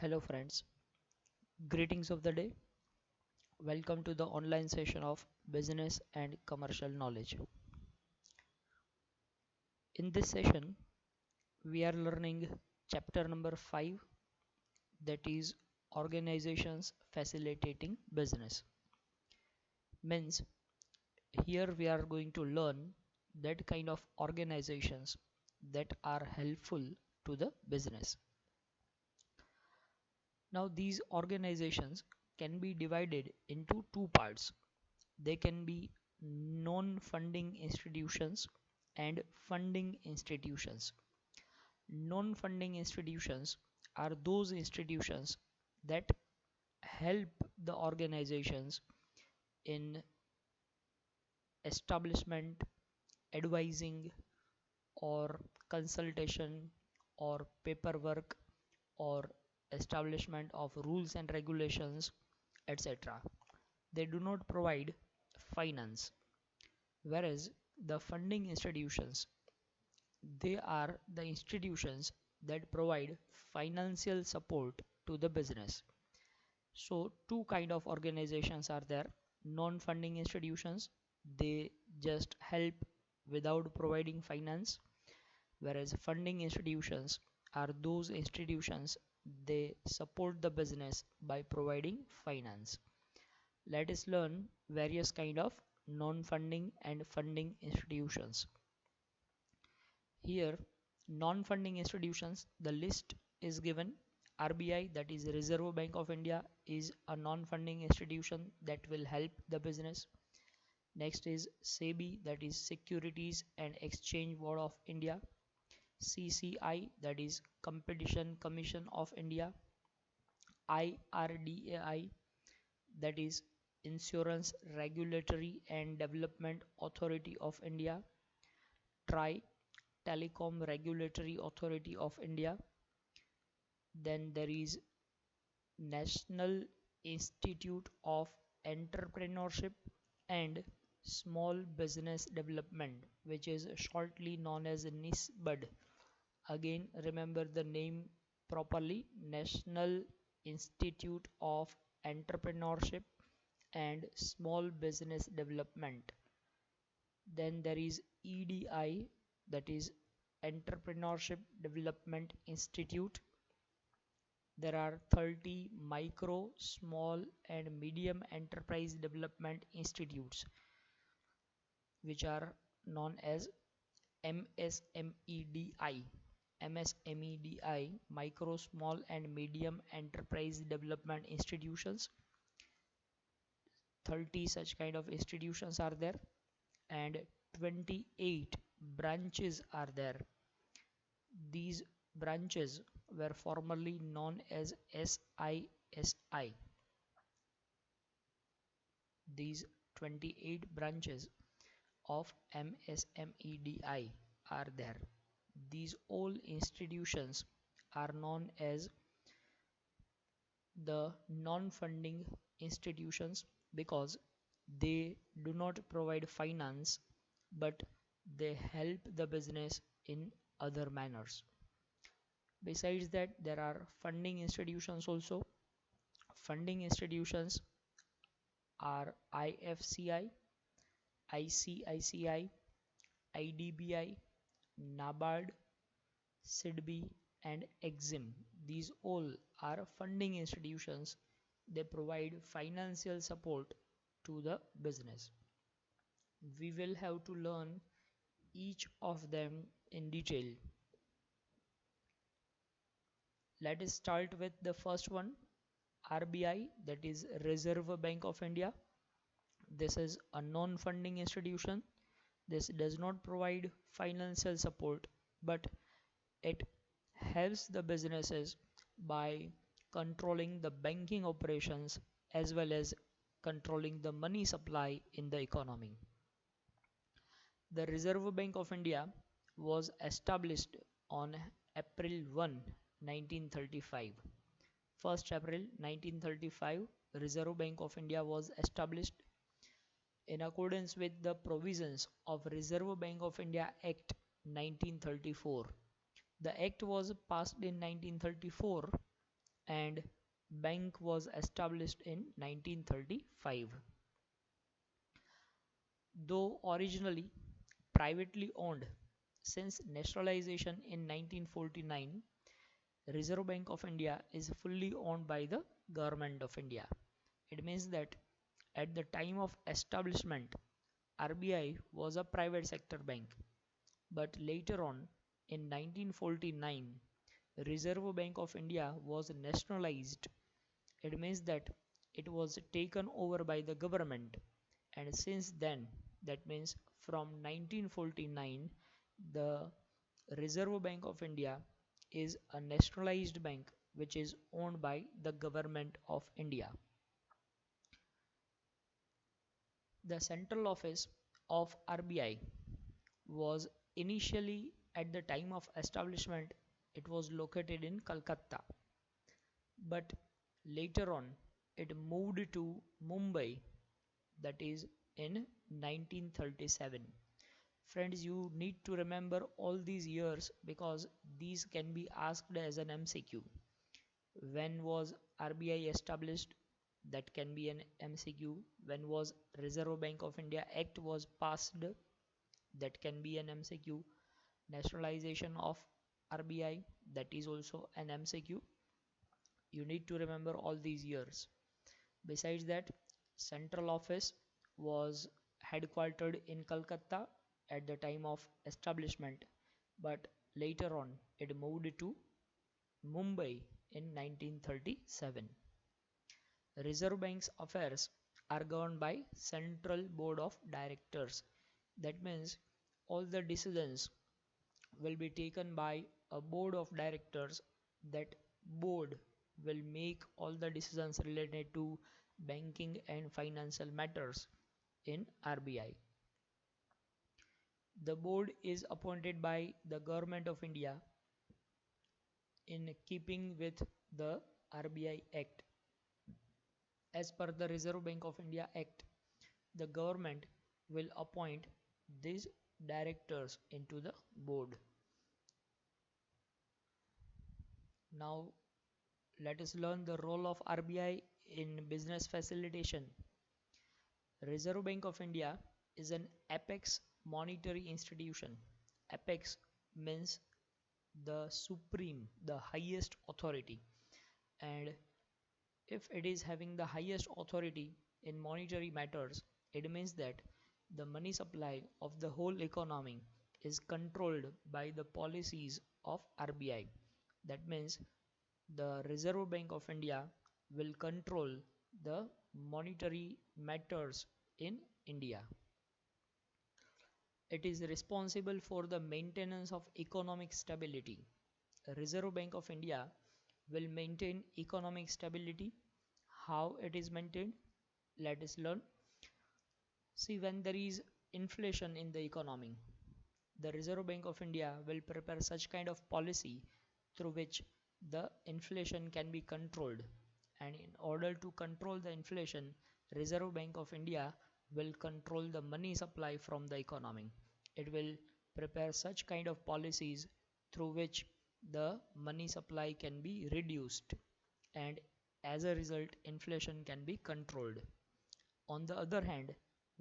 Hello friends, greetings of the day. Welcome to the online session of business and commercial knowledge. In this session, we are learning chapter number 5, that is organizations facilitating business. Means here we are going to learn that kind of organizations that are helpful to the business. Now these organizations can be divided into two parts. They can be non-funding institutions and funding institutions. Non-funding institutions are those institutions that help the organizations in establishment, advising, or consultation, or paperwork, or establishment of rules and regulations, etc. They do not provide finance, whereas the funding institutions, they are the institutions that provide financial support to the business. So two kind of organizations are there. Non-funding institutions, they just help without providing finance, whereas funding institutions are those institutions, they support the business by providing finance. Let us learn various kind of non-funding and funding institutions. Here, non-funding institutions, the list is given. RBI, that is Reserve Bank of India, is a non-funding institution that will help the business. Next is SEBI, that is Securities and Exchange Board of India. CCI, that is Competition Commission of India. IRDAI, that is Insurance Regulatory and Development Authority of India. TRAI, Telecom Regulatory Authority of India. Then there is National Institute of Entrepreneurship and Small Business Development, which is shortly known as NISBUD. Again, remember the name properly: National Institute of Entrepreneurship and Small Business Development. Then there is EDI, that is Entrepreneurship Development Institute. There are 30 micro, small and medium enterprise development institutes, which are known as MSMEDI. MSMEDI, micro, small and medium enterprise development institutions. 30 such kind of institutions are there, and 28 branches are there. These branches were formerly known as SISI. These 28 branches of MSMEDI are there. These all institutions are known as the non-funding institutions because they do not provide finance, but they help the business in other manners. Besides that, there are funding institutions also. Funding institutions are IFCI, ICICI, IDBI, NABARD, SIDBI and EXIM. These all are funding institutions. They provide financial support to the business. We will have to learn each of them in detail. Let us start with the first one, RBI, that is Reserve Bank of India. This is a non-funding institution. This does not provide financial support, but it helps the businesses by controlling the banking operations as well as controlling the money supply in the economy. The Reserve Bank of India was established on April 1, 1935. 1st April 1935, Reserve Bank of India was established in accordance with the provisions of Reserve Bank of India Act 1934. The act was passed in 1934 and bank was established in 1935. Though originally privately owned, since nationalization in 1949, Reserve Bank of India is fully owned by the Government of India. It means that at the time of establishment, RBI was a private sector bank, but later on in 1949, Reserve Bank of India was nationalized. It means that it was taken over by the government, and since then, that means from 1949, the Reserve Bank of India is a nationalized bank which is owned by the government of India. The central office of RBI was initially, at the time of establishment, it was located in Calcutta, but later on it moved to Mumbai, that is in 1937. Friends, you need to remember all these years because these can be asked as an MCQ. When was RBI established? That can be an MCQ. When was Reserve Bank of India Act was passed? That can be an MCQ. Nationalization of RBI, that is also an MCQ. You need to remember all these years. Besides that, central office was headquartered in Calcutta at the time of establishment, but later on it moved to Mumbai in 1937. Reserve Bank's affairs are governed by Central Board of Directors. That means all the decisions will be taken by a board of directors. That board will make all the decisions related to banking and financial matters in RBI. The board is appointed by the Government of India in keeping with the RBI Act. As per the Reserve Bank of India Act, the government will appoint these directors into the board. Now let us learn the role of RBI in business facilitation. Reserve Bank of India is an apex monetary institution. Apex means the supreme, the highest authority, and if it is having the highest authority in monetary matters, it means that the money supply of the whole economy is controlled by the policies of RBI. That means the Reserve Bank of India will control the monetary matters in India. It is responsible for the maintenance of economic stability. Reserve Bank of India will maintain economic stability. How it is maintained? Let us learn. See, when there is inflation in the economy, the Reserve Bank of India will prepare such kind of policy through which the inflation can be controlled. And in order to control the inflation, Reserve Bank of India will control the money supply from the economy. It will prepare such kind of policies through which the money supply can be reduced, and as a result inflation can be controlled. On the other hand,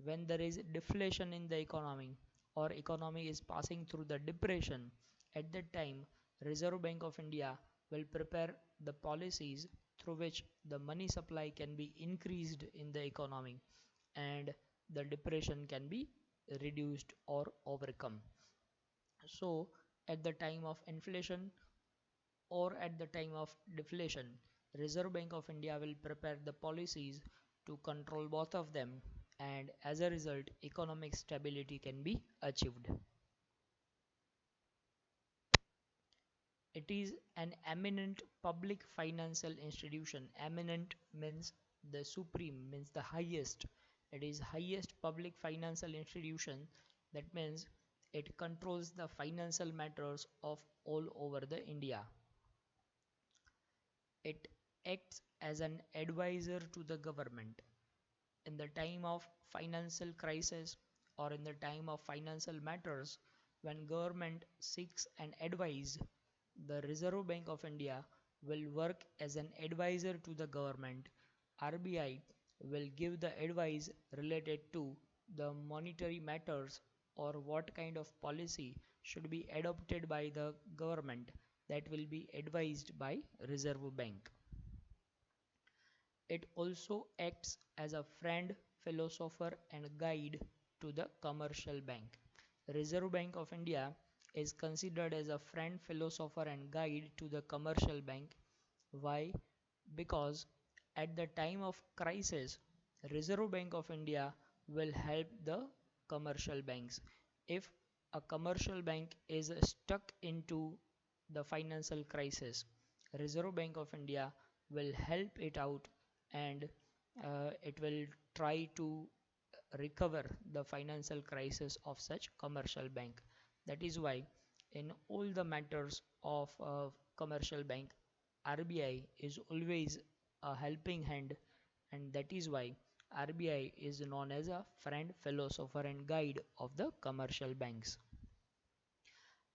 when there is deflation in the economy or economy is passing through the depression, at that time Reserve Bank of India will prepare the policies through which the money supply can be increased in the economy and the depression can be reduced or overcome. So at the time of inflation or at the time of deflation, Reserve Bank of India will prepare the policies to control both of them, and as a result economic stability can be achieved. It is an eminent public financial institution. Eminent means the supreme, means the highest. It is highest public financial institution. That means it controls the financial matters of all over the India. It acts as an advisor to the government. In the time of financial crisis or in the time of financial matters, when government seeks an advice, the Reserve Bank of India will work as an advisor to the government. RBI will give the advice related to the monetary matters or what kind of policy should be adopted by the government, that will be advised by Reserve Bank. It also acts as a friend, philosopher, and guide to the commercial bank. Reserve Bank of India is considered as a friend, philosopher, and guide to the commercial bank. Why? Because at the time of crisis, Reserve Bank of India will help the commercial banks. If a commercial bank is stuck into the financial crisis, Reserve Bank of India will help it out, and it will try to recover the financial crisis of such commercial bank. That is why in all the matters of commercial bank, RBI is always a helping hand, and that is why RBI is known as a friend, philosopher, and guide of the commercial banks.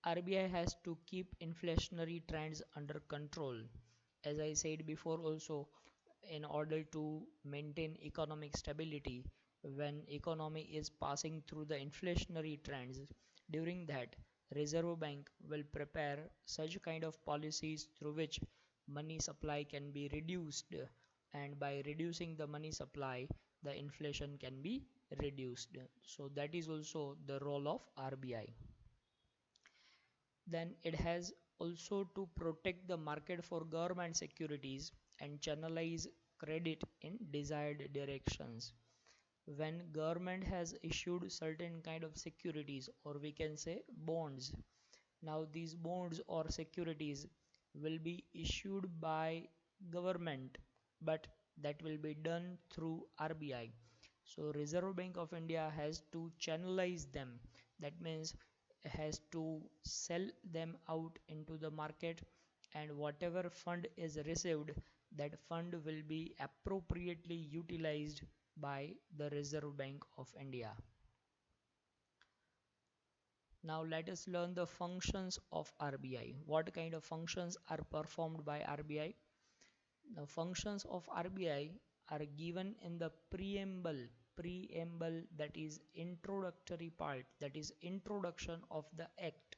RBI has to keep inflationary trends under control. As I said before also, in order to maintain economic stability, when economy is passing through the inflationary trends, during that Reserve Bank will prepare such kind of policies through which money supply can be reduced, and by reducing the money supply the inflation can be reduced. So that is also the role of RBI. Then it has also to protect the market for government securities and channelize credit in desired directions. When government has issued certain kind of securities, or we can say bonds, now these bonds or securities will be issued by government, but that will be done through RBI. So Reserve Bank of India has to channelize them. That means has to sell them out into the market, and whatever fund is received, that fund will be appropriately utilized by the Reserve Bank of India. Now let us learn the functions of RBI. What kind of functions are performed by RBI? The functions of RBI are given in the preamble, that is introductory part, that is introduction of the act.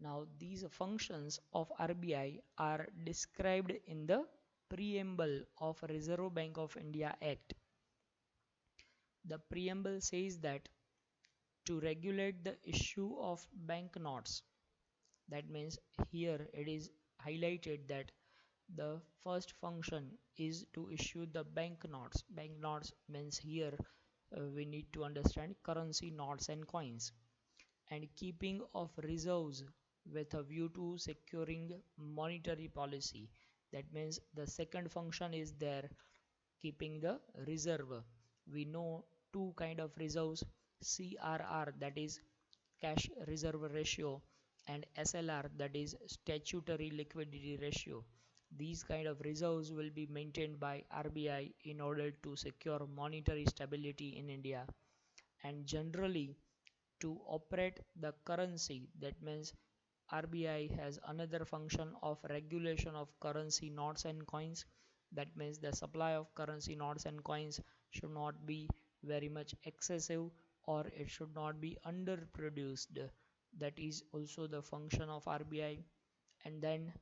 Now these functions of RBI are described in the preamble of Reserve Bank of India Act. The preamble says that to regulate the issue of banknotes, that means here it is highlighted that the first function is to issue the banknotes. Banknotes means here we need to understand currency notes and coins, and keeping of reserves with a view to securing monetary policy. That means the second function is there, keeping the reserve. We know two kind of reserves, CRR, that is cash reserve ratio, and SLR, that is statutory liquidity ratio. These kind of reserves will be maintained by RBI in order to secure monetary stability in India. And generally to operate the currency, that means RBI has another function of regulation of currency notes and coins. That means the supply of currency notes and coins should not be very much excessive, or it should not be underproduced. That is also the function of RBI. And then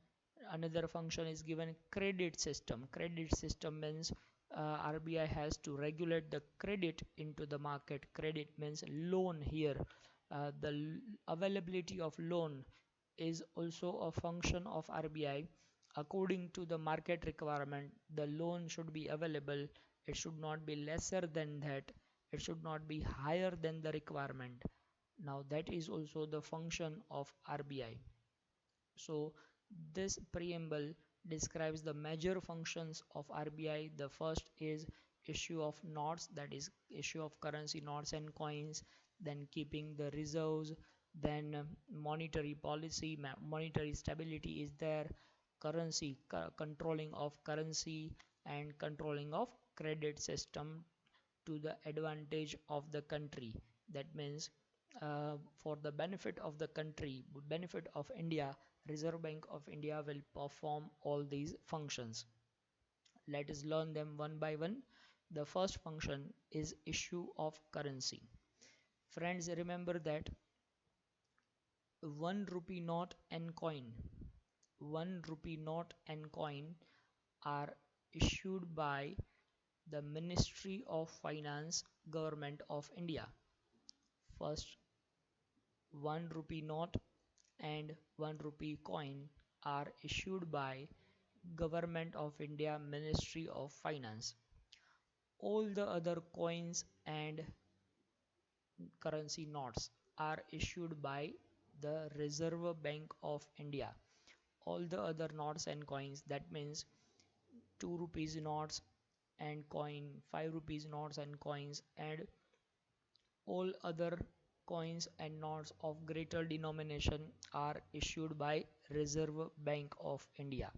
another function is given credit system. Credit system means RBI has to regulate the credit into the market. Credit means loan here. The availability of loan is also a function of RBI. According to the market requirement, the loan should be available. It should not be lesser than that. It should not be higher than the requirement. Now that is also the function of RBI. So this preamble describes the major functions of RBI. The first is issue of notes, that is issue of currency notes and coins, then keeping the reserves, then monetary policy, monetary stability is there, currency, controlling of currency, and controlling of credit system to the advantage of the country. That means for the benefit of the country, benefit of India, Reserve Bank of India will perform all these functions. Let us learn them one by one. The first function is issue of currency. Friends, remember that 1 rupee note and coin, 1 rupee note and coin are issued by the Ministry of Finance, Government of India. First, 1 rupee note and 1 rupee coin are issued by Government of India, Ministry of Finance. All the other coins and currency notes are issued by the Reserve Bank of India. All the other notes and coins, that means 2 rupees notes and coin, 5 rupees notes and coins, and all other coins and notes of greater denomination are issued by Reserve Bank of India.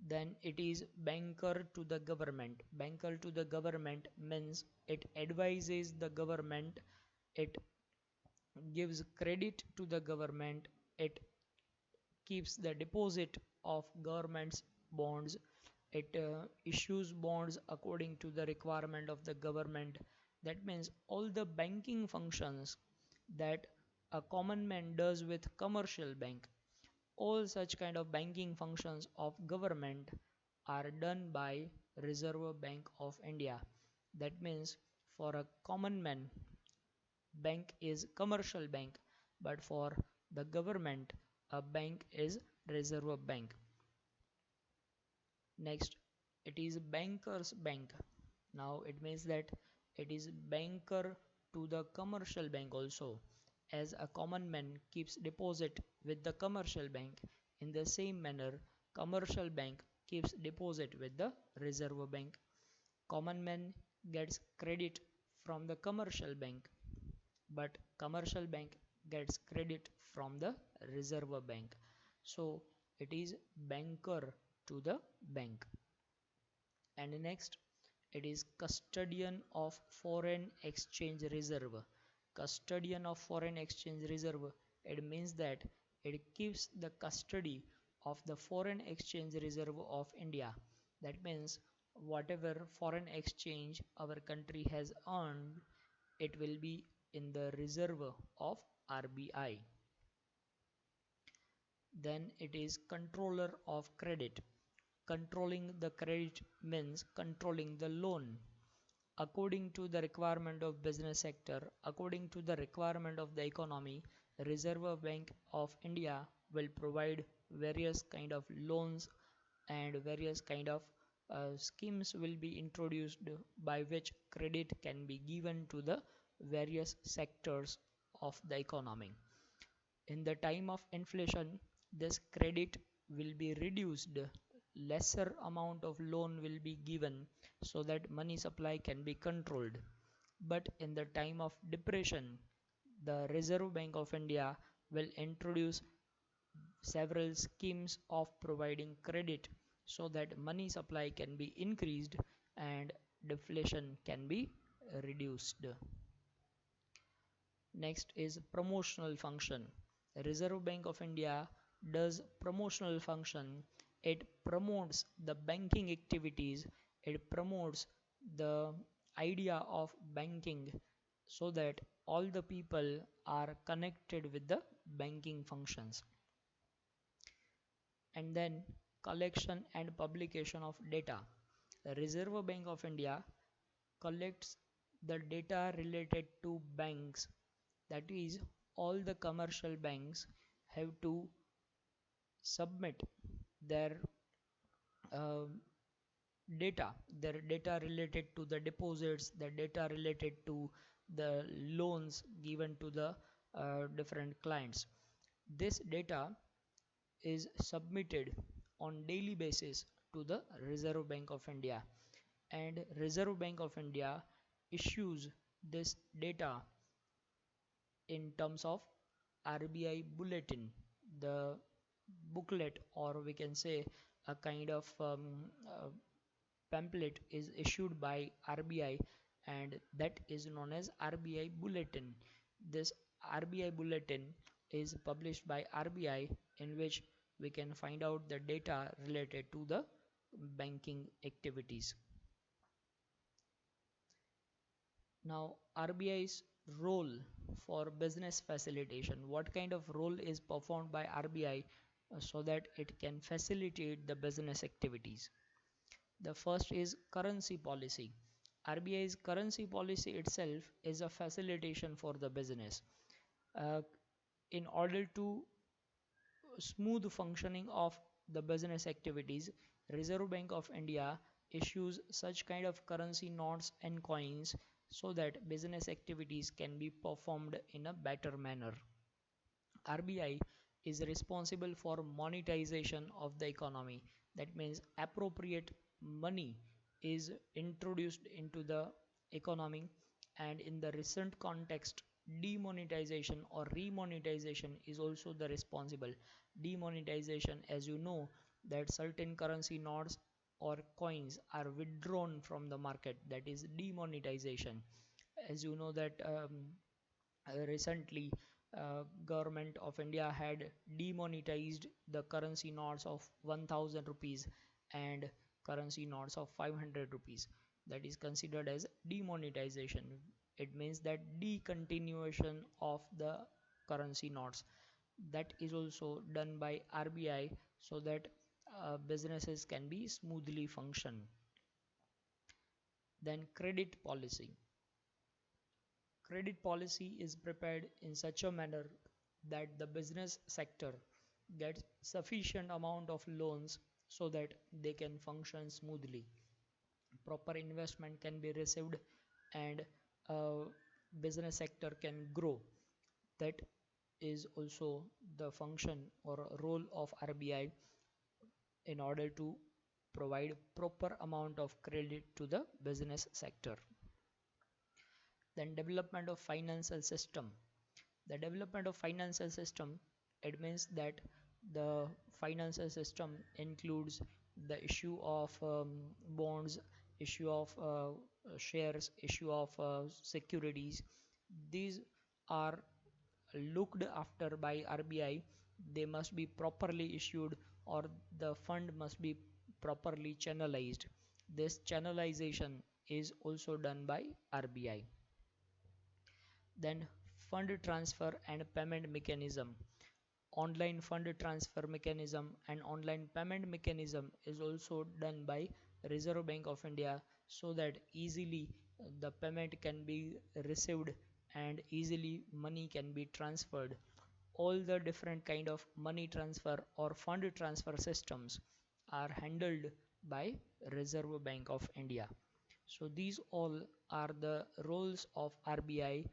Then it is banker to the government. Banker to the government means it advises the government, it gives credit to the government, it keeps the deposit of government's bonds, it issues bonds according to the requirement of the government. That means all the banking functions that a common man does with commercial bank, all such kind of banking functions of government are done by Reserve Bank of India. That means for a common man, bank is commercial bank, but for the government, a bank is Reserve Bank. Next, it is banker's bank. Now it means that it is banker to the commercial bank also. As a common man keeps deposit with the commercial bank, in the same manner, commercial bank keeps deposit with the Reserve Bank. Common man gets credit from the commercial bank, but commercial bank gets credit from the Reserve Bank. So it is banker to the bank. And next, it is custodian of foreign exchange reserve. Custodian of foreign exchange reserve, it means that it keeps the custody of the foreign exchange reserve of India. That means whatever foreign exchange our country has earned, it will be in the reserve of RBI. Then it is controller of credit. Controlling the credit means controlling the loan according to the requirement of business sector, according to the requirement of the economy. Reserve Bank of India will provide various kind of loans and various kind of schemes will be introduced by which credit can be given to the various sectors of the economy. In the time of inflation, this credit will be reduced, lesser amount of loan will be given so that money supply can be controlled. But in the time of depression, the Reserve Bank of India will introduce several schemes of providing credit so that money supply can be increased and deflation can be reduced. Next is promotional function. Reserve Bank of India does promotional function. It promotes the banking activities. It promotes the idea of banking so that all the people are connected with the banking functions. And then collection and publication of data. The Reserve Bank of India collects the data related to banks, that is all the commercial banks have to submit their uh, data related to the deposits, the data related to the loans given to the different clients. This data is submitted on daily basis to the Reserve Bank of India, and Reserve Bank of India issues this data in terms of RBI bulletin, the booklet, or we can say a kind of pamphlet is issued by RBI, and that is known as RBI bulletin. This RBI bulletin is published by RBI, in which we can find out the data related to the banking activities. Now, RBI's role for business facilitation. What kind of role is performed by RBI so that it can facilitate the business activities? The first is currency policy. RBI's currency policy itself is a facilitation for the business. In order to smooth functioning of the business activities, Reserve Bank of India issues such kind of currency notes and coins so that business activities can be performed in a better manner. RBI is responsible for monetization of the economy. That means appropriate money is introduced into the economy, and in the recent context, demonetization or remonetization is also the responsible. Demonetization, as you know, that certain currency notes or coins are withdrawn from the market, that is demonetization. As you know that recently government of India had demonetized the currency notes of 1000 rupees and currency notes of 500 rupees. That is considered as demonetization. It means that decontinuation of the currency notes. That is also done by RBI so that businesses can be smoothly function. Then credit policy. Credit policy is prepared in such a manner that the business sector gets sufficient amount of loans so that they can function smoothly. Proper investment can be received and business sector can grow. That is also the function or role of RBI in order to provide proper amount of credit to the business sector. Then development of financial system. The development of financial system, it means that the financial system includes the issue of bonds, issue of shares, issue of securities. These are looked after by RBI. They must be properly issued or the fund must be properly channelized. This channelization is also done by RBI. Then fund transfer and payment mechanism. Online fund transfer mechanism and online payment mechanism is also done by Reserve Bank of India so that easily the payment can be received and easily money can be transferred. All the different kind of money transfer or fund transfer systems are handled by Reserve Bank of India. So these all are the roles of RBI